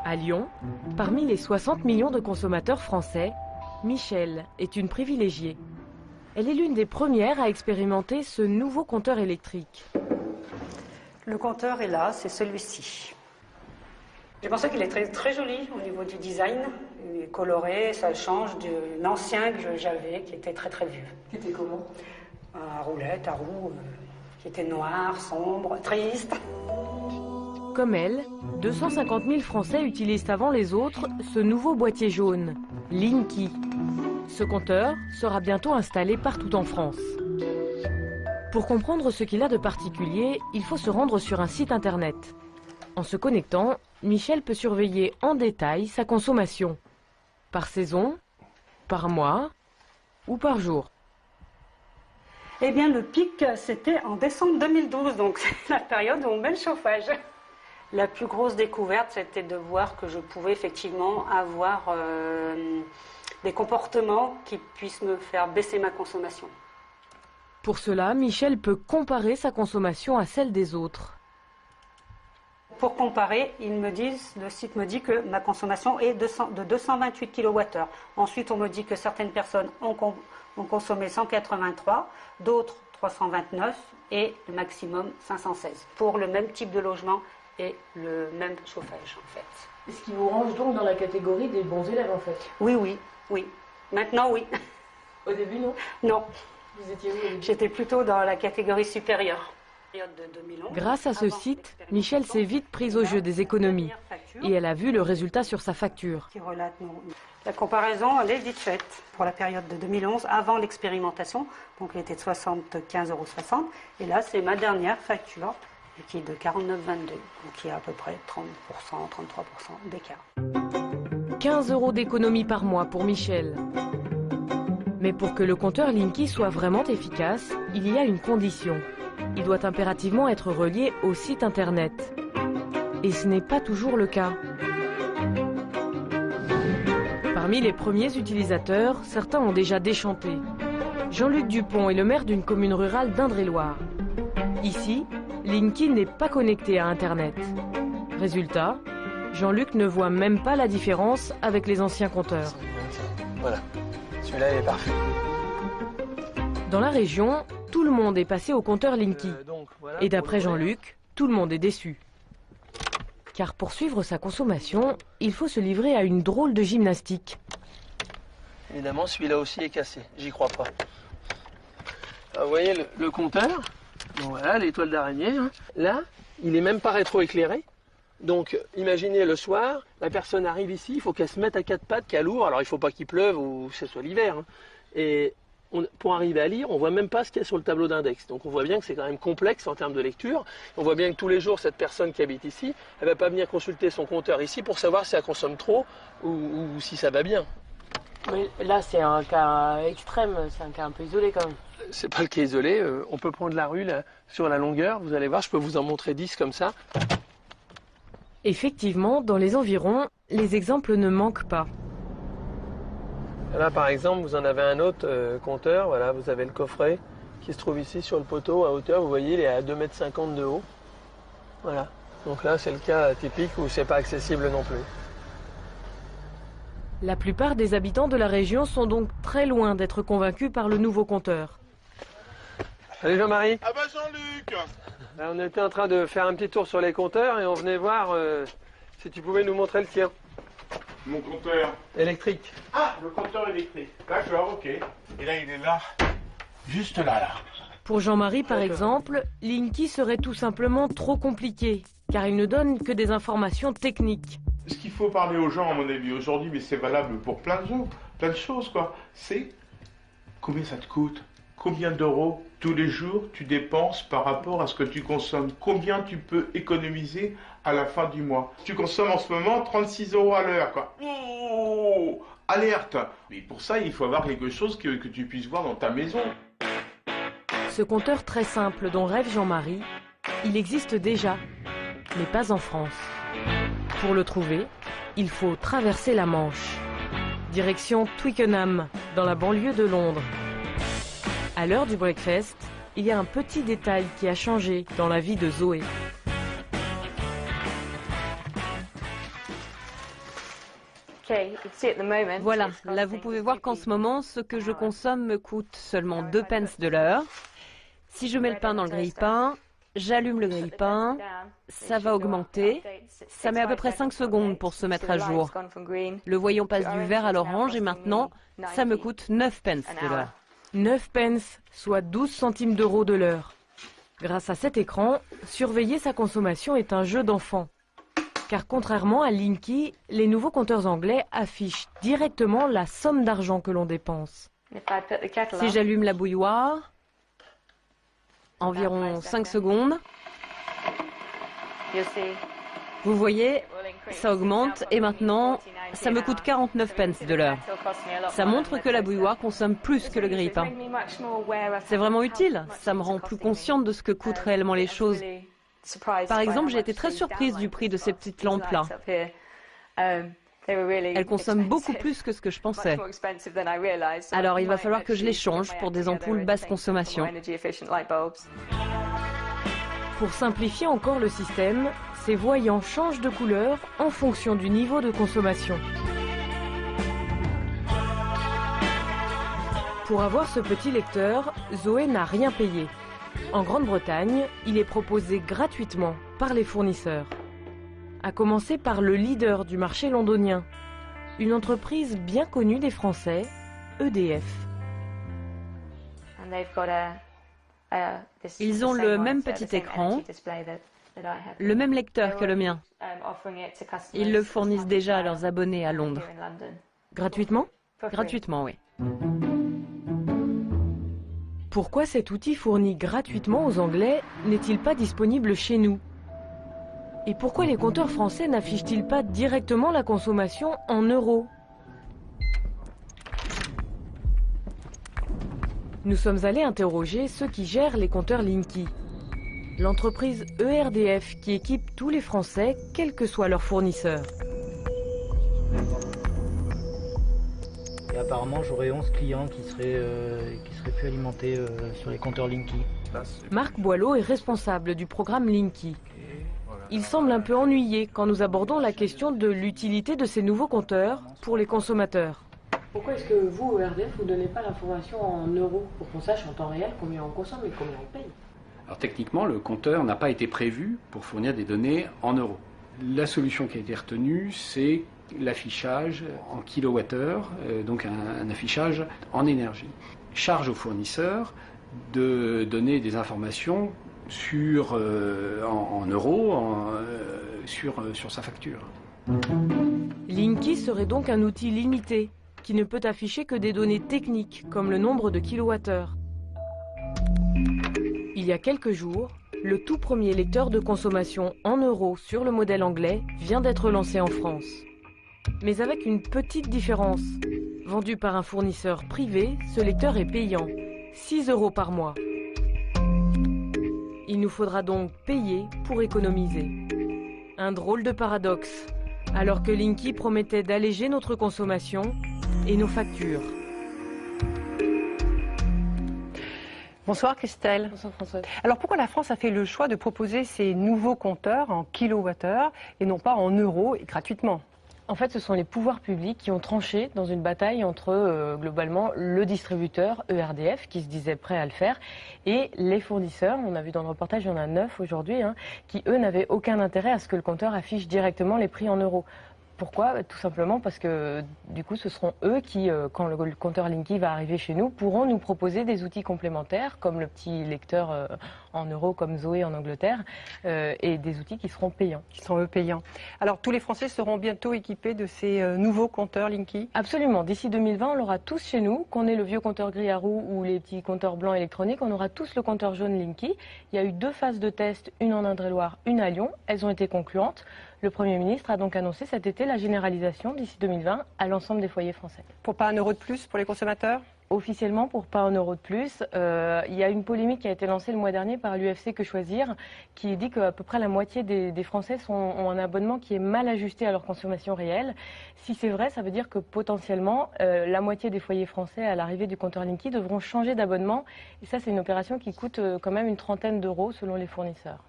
À Lyon, parmi les 60 millions de consommateurs français, Michel est une privilégiée. Elle est l'une des premières à expérimenter ce nouveau compteur électrique. Le compteur est là, c'est celui-ci. J'ai pensé qu'il est très, très joli au niveau du design. Il est coloré, ça change d'un ancien que j'avais qui était très très vieux. Qui était comment? À roulette, à roue, qui était noir, sombre, triste. Comme elle, 250 000 Français utilisent avant les autres ce nouveau boîtier jaune, Linky. Ce compteur sera bientôt installé partout en France. Pour comprendre ce qu'il a de particulier, il faut se rendre sur un site internet. En se connectant, Michel peut surveiller en détail sa consommation. Par saison, par mois ou par jour. Eh bien, le pic, c'était en décembre 2012, donc c'est la période où on met le chauffage. La plus grosse découverte, c'était de voir que je pouvais effectivement avoir des comportements qui puissent me faire baisser ma consommation. Pour cela, Michel peut comparer sa consommation à celle des autres. Pour comparer, le site me dit que ma consommation est de 228 kWh. Ensuite, on me dit que certaines personnes ont consommé 183, d'autres 329 et le maximum 516 pour le même type de logement et le même chauffage en fait. Ce qui vous range donc dans la catégorie des bons élèves en fait? Oui. Maintenant, oui. Au début, non? Non. Vous étiez où au début? J'étais plutôt dans la catégorie supérieure. Grâce à ce site, Michel s'est vite prise au jeu des économies et elle a vu le résultat sur sa facture. La comparaison, elle est vite faite. Pour la période de 2011, avant l'expérimentation, donc elle était de 75,60 € et là c'est ma dernière facture qui est de 49,22 €, donc qui est à peu près 30%, 33% d'écart. 15 € d'économie par mois pour Michel. Mais pour que le compteur Linky soit vraiment efficace, il y a une condition. Il doit impérativement être relié au site internet. Et ce n'est pas toujours le cas. Parmi les premiers utilisateurs, certains ont déjà déchanté. Jean-Luc Dupont est le maire d'une commune rurale d'Indre-et-Loire. Ici, Linky n'est pas connecté à internet. Résultat, Jean-Luc ne voit même pas la différence avec les anciens compteurs. Voilà, celui-là est parfait. Dans la région, tout le monde est passé au compteur Linky. Et d'après Jean-Luc, tout le monde est déçu. Car pour suivre sa consommation, il faut se livrer à une drôle de gymnastique. Évidemment, celui-là aussi est cassé, j'y crois pas. Alors, vous voyez le compteur, bon, voilà l'étoile d'araignée, hein. Là, il est même pas rétroéclairé. Donc, imaginez le soir, la personne arrive ici, il faut qu'elle se mette à quatre pattes, qu'elle ouvre. Alors, il ne faut pas qu'il pleuve ou que ce soit l'hiver. Hein. Et pour arriver à lire, on ne voit même pas ce qu'il y a sur le tableau d'index. Donc, on voit bien que c'est quand même complexe en termes de lecture. On voit bien que tous les jours, cette personne qui habite ici, elle ne va pas venir consulter son compteur ici pour savoir si elle consomme trop ou si ça va bien. Mais là, c'est un cas extrême, c'est un cas un peu isolé quand même. C'est pas le cas isolé. On peut prendre la rue là, sur la longueur. Vous allez voir, je peux vous en montrer 10 comme ça. Effectivement, dans les environs, les exemples ne manquent pas. Là, par exemple, vous en avez un autre compteur. Voilà, vous avez le coffret qui se trouve ici sur le poteau à hauteur. Vous voyez, il est à 2,50 m de haut. Voilà. Donc là, c'est le cas typique où c'est pas accessible non plus. La plupart des habitants de la région sont donc très loin d'être convaincus par le nouveau compteur. Salut Jean-Marie. Ah bah Jean-Luc. Là, on était en train de faire un petit tour sur les compteurs et on venait voir si tu pouvais nous montrer le tien. Mon compteur. Électrique. Ah, le compteur électrique. D'accord, ok. Et là, il est là. Juste là. Pour Jean-Marie, par exemple, Linky serait tout simplement trop compliqué, car il ne donne que des informations techniques. Ce qu'il faut parler aux gens, à mon avis, aujourd'hui, mais c'est valable pour plein de choses, quoi, c'est combien ça te coûte? Combien d'euros tous les jours tu dépenses par rapport à ce que tu consommes? Combien tu peux économiser à la fin du mois? Tu consommes en ce moment 36 € à l'heure, quoi. Oh, alerte! Mais pour ça, il faut avoir quelque chose que tu puisses voir dans ta maison. Ce compteur très simple dont rêve Jean-Marie, il existe déjà, mais pas en France. Pour le trouver, il faut traverser la Manche. Direction Twickenham, dans la banlieue de Londres. À l'heure du breakfast, il y a un petit détail qui a changé dans la vie de Zoé. Voilà, là vous pouvez voir qu'en ce moment, ce que je consomme me coûte seulement 2 pence de l'heure. Si je mets le pain dans le grille-pain, j'allume le grille-pain, ça va augmenter. Ça met à peu près 5 secondes pour se mettre à jour. Le voyant passe du vert à l'orange et maintenant, ça me coûte 9 pence de l'heure. 9 pence, soit 12 centimes d'euros de l'heure. Grâce à cet écran, surveiller sa consommation est un jeu d'enfant. Car contrairement à Linky, les nouveaux compteurs anglais affichent directement la somme d'argent que l'on dépense. Si j'allume la bouilloire, environ 5 secondes, vous voyez, ça augmente et maintenant, ça me coûte 49 pence de l'heure. Ça montre que la bouilloire consomme plus que le grille-pain. C'est vraiment utile, ça me rend plus consciente de ce que coûtent réellement les choses. Par exemple, j'ai été très surprise du prix de ces petites lampes-là. Elles consomment beaucoup plus que ce que je pensais. Alors, il va falloir que je les change pour des ampoules basse consommation. Pour simplifier encore le système, ces voyants changent de couleur en fonction du niveau de consommation. Pour avoir ce petit lecteur, Zoé n'a rien payé. En Grande-Bretagne, il est proposé gratuitement par les fournisseurs. À commencer par le leader du marché londonien, une entreprise bien connue des Français, EDF. Ils ont le même petit écran, le même lecteur que le mien. Ils le fournissent déjà à leurs abonnés à Londres. Gratuitement ? Gratuitement, oui. Pourquoi cet outil fourni gratuitement aux Anglais n'est-il pas disponible chez nous? Et pourquoi les compteurs français n'affichent-ils pas directement la consommation en euros? Nous sommes allés interroger ceux qui gèrent les compteurs Linky. L'entreprise ERDF qui équipe tous les Français, quel que soit leur fournisseur. Et apparemment, j'aurai 11 clients qui seraient plus alimentés sur les compteurs Linky. Marc Boileau est responsable du programme Linky. Il semble un peu ennuyé quand nous abordons la question de l'utilité de ces nouveaux compteurs pour les consommateurs. Pourquoi est-ce que vous, ERDF, vous ne donnez pas l'information en euros pour qu'on sache en temps réel combien on consomme et combien on paye? Alors techniquement, le compteur n'a pas été prévu pour fournir des données en euros. La solution qui a été retenue, c'est l'affichage en kilowattheure, donc un affichage en énergie. Charge au fournisseur de donner des informations en euros sur sa facture. Linky serait donc un outil limité, qui ne peut afficher que des données techniques, comme le nombre de kilowattheures. Il y a quelques jours, le tout premier lecteur de consommation en euros sur le modèle anglais vient d'être lancé en France. Mais avec une petite différence. Vendu par un fournisseur privé, ce lecteur est payant, 6 € par mois. Il nous faudra donc payer pour économiser. Un drôle de paradoxe, alors que Linky promettait d'alléger notre consommation et nos factures. Bonsoir Christelle. Bonsoir Françoise. Alors pourquoi la France a fait le choix de proposer ces nouveaux compteurs en kilowattheure et non pas en euros et gratuitement? En fait, ce sont les pouvoirs publics qui ont tranché dans une bataille entre, globalement, le distributeur ERDF, qui se disait prêt à le faire, et les fournisseurs. On a vu dans le reportage, il y en a 9 aujourd'hui, qui, eux, n'avaient aucun intérêt à ce que le compteur affiche directement les prix en euros. Pourquoi? Tout simplement parce que du coup ce seront eux qui, quand le compteur Linky va arriver chez nous, pourront nous proposer des outils complémentaires comme le petit lecteur en euros comme Zoé en Angleterre et des outils qui seront payants. Qui sont eux payants. Alors tous les Français seront bientôt équipés de ces nouveaux compteurs Linky? Absolument. D'ici 2020, on l'aura tous chez nous, qu'on ait le vieux compteur gris à roues ou les petits compteurs blancs électroniques, on aura tous le compteur jaune Linky. Il y a eu 2 phases de test, une en Indre-et-Loire, une à Lyon. Elles ont été concluantes. Le Premier ministre a donc annoncé cet été la généralisation d'ici 2020 à l'ensemble des foyers français. Pour pas 1 € de plus pour les consommateurs? Officiellement, pour pas 1 € de plus. Il y a une polémique qui a été lancée le mois dernier par l'UFC Que Choisir, qui dit qu'à peu près la moitié des Français ont un abonnement qui est mal ajusté à leur consommation réelle. Si c'est vrai, ça veut dire que potentiellement, la moitié des foyers français à l'arrivée du compteur Linky devront changer d'abonnement. Et ça, c'est une opération qui coûte quand même une trentaine d'euros selon les fournisseurs.